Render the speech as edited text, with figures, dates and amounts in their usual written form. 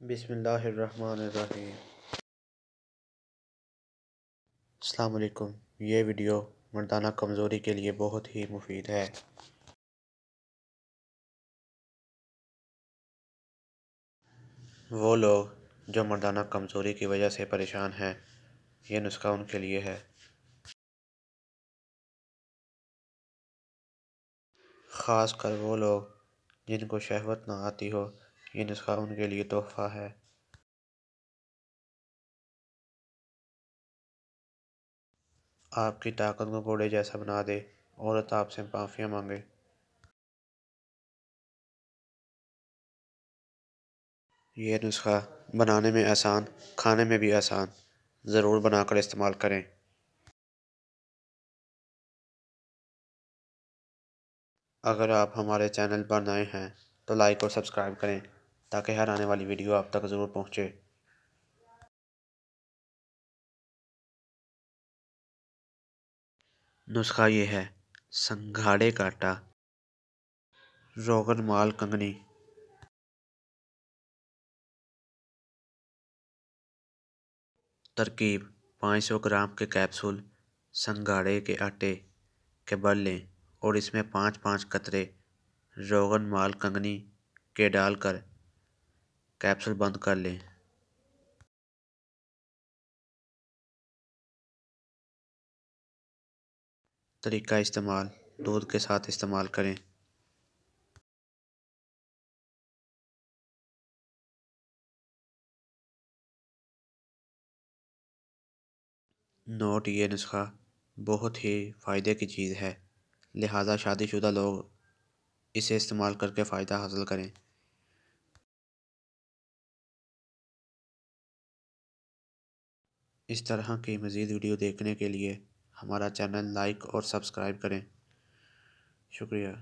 بسم اللہ الرحمن الرحیم۔ السلام علیکم۔ یہ ویڈیو مردانہ کمزوری کے لیے بہت ہی مفید ہے۔ وہ لوگ جو مردانہ کمزوری کی وجہ سے پریشان ہیں، یہ نسخہ ان کے لیے ہے۔ خاص کر وہ لوگ جن کو شہوت نہ آتی ہو، یہ نسخہ ان کے لیے تحفہ ہے۔ آپ کی طاقت کو گھوڑے جیسا بنا دے، عورت آپ سے معافیاں مانگے۔ یہ نسخہ بنانے میں آسان، کھانے میں بھی آسان۔ ضرور بنا کر استعمال کریں۔ اگر آپ ہمارے چینل پر نئے ہیں تو لائک اور سبسکرائب کریں تاکہ ہر آنے والی ویڈیو آپ تک ضرور پہنچے۔ نسخہ یہ ہے: سنگھاڑے کا آٹا، روغن مال کنگنی۔ ترکیب: 500 گرام کے کیپسول سنگھاڑے کے آٹے کے بھر لیں اور اس میں 5 قطرے روغن مال کنگنی کے ڈال کر کیپسول بند کر لیں۔ طریقہ استعمال: دودھ کے ساتھ استعمال کریں۔ نوٹ: یہ نسخہ بہت ہی فائدے کی چیز ہے، لہذا شادی شدہ لوگ اسے استعمال کر کے فائدہ حاصل کریں۔ اس طرح کی مزید ویڈیو دیکھنے کے لیے ہمارا چینل لائک اور سبسکرائب کریں۔ شکریہ۔